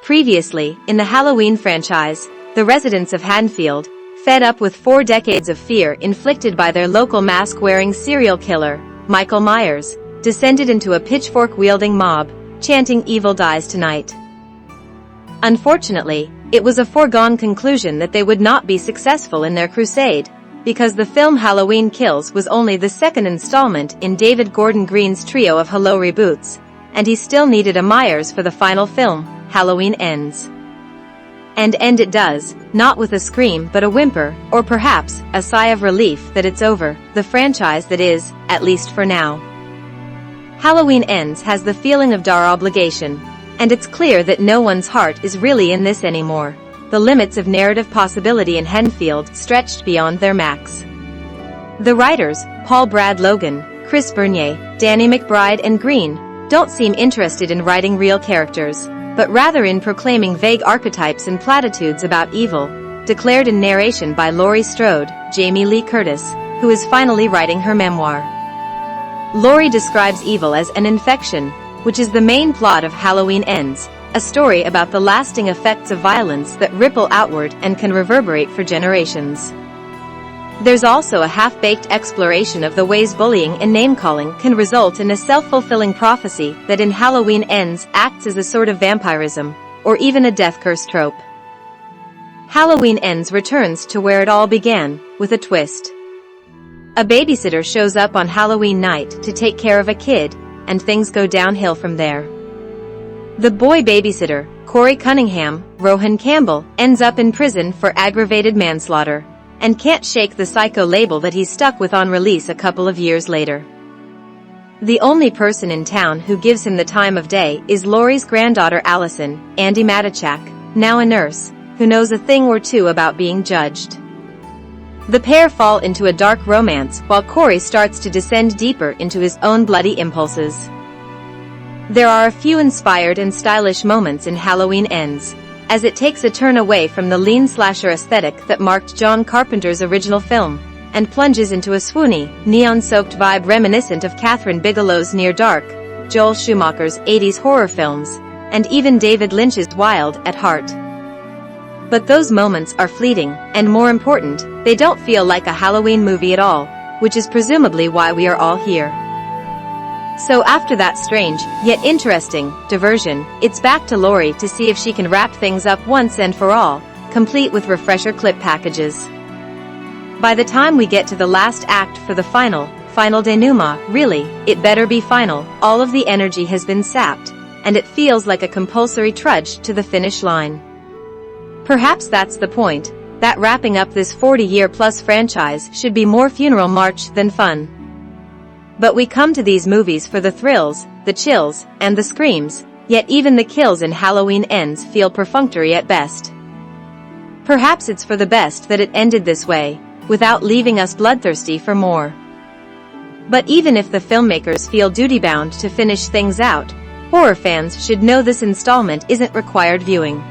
Previously, in the Halloween franchise, the residents of Haddonfield, fed up with 4 decades of fear inflicted by their local mask-wearing serial killer, Michael Myers, descended into a pitchfork-wielding mob, chanting "Evil dies tonight." Unfortunately, it was a foregone conclusion that they would not be successful in their crusade, because the film Halloween Kills was only the second installment in David Gordon Green's trio of Hello reboots, and he still needed a Myers for the final film, Halloween Ends. And end it does, not with a scream but a whimper, or perhaps, a sigh of relief that it's over, the franchise that is, at least for now. Halloween Ends has the feeling of dire obligation, and it's clear that no one's heart is really in this anymore. The limits of narrative possibility in Haddonfield stretched beyond their max. The writers, Paul Brad Logan, Chris Bernier, Danny McBride and Green, don't seem interested in writing real characters, but rather in proclaiming vague archetypes and platitudes about evil, declared in narration by Laurie Strode, Jamie Lee Curtis, who is finally writing her memoir. Laurie describes evil as an infection, which is the main plot of Halloween Ends, a story about the lasting effects of violence that ripple outward and can reverberate for generations. There's also a half-baked exploration of the ways bullying and name-calling can result in a self-fulfilling prophecy that in Halloween Ends acts as a sort of vampirism, or even a death curse trope. Halloween Ends returns to where it all began, with a twist. A babysitter shows up on Halloween night to take care of a kid, and things go downhill from there. The boy babysitter, Corey Cunningham, Rohan Campbell, ends up in prison for aggravated manslaughter, and can't shake the psycho label that he's stuck with on release a couple of years later. The only person in town who gives him the time of day is Laurie's granddaughter Allison, Andy Matichak, now a nurse, who knows a thing or two about being judged. The pair fall into a dark romance while Corey starts to descend deeper into his own bloody impulses. There are a few inspired and stylish moments in Halloween Ends, as it takes a turn away from the lean slasher aesthetic that marked John Carpenter's original film, and plunges into a swoony, neon-soaked vibe reminiscent of Catherine Bigelow's Near Dark, Joel Schumacher's 80s horror films, and even David Lynch's Wild at Heart. But those moments are fleeting, and more important, they don't feel like a Halloween movie at all, which is presumably why we are all here. So after that strange, yet interesting, diversion, it's back to Laurie to see if she can wrap things up once and for all, complete with refresher clip packages. By the time we get to the last act for the final denouement, really, it better be final, all of the energy has been sapped, and it feels like a compulsory trudge to the finish line. Perhaps that's the point, that wrapping up this 40-year-plus franchise should be more funeral march than fun. But we come to these movies for the thrills, the chills, and the screams, yet even the kills in Halloween Ends feel perfunctory at best. Perhaps it's for the best that it ended this way, without leaving us bloodthirsty for more. But even if the filmmakers feel duty-bound to finish things out, horror fans should know this installment isn't required viewing.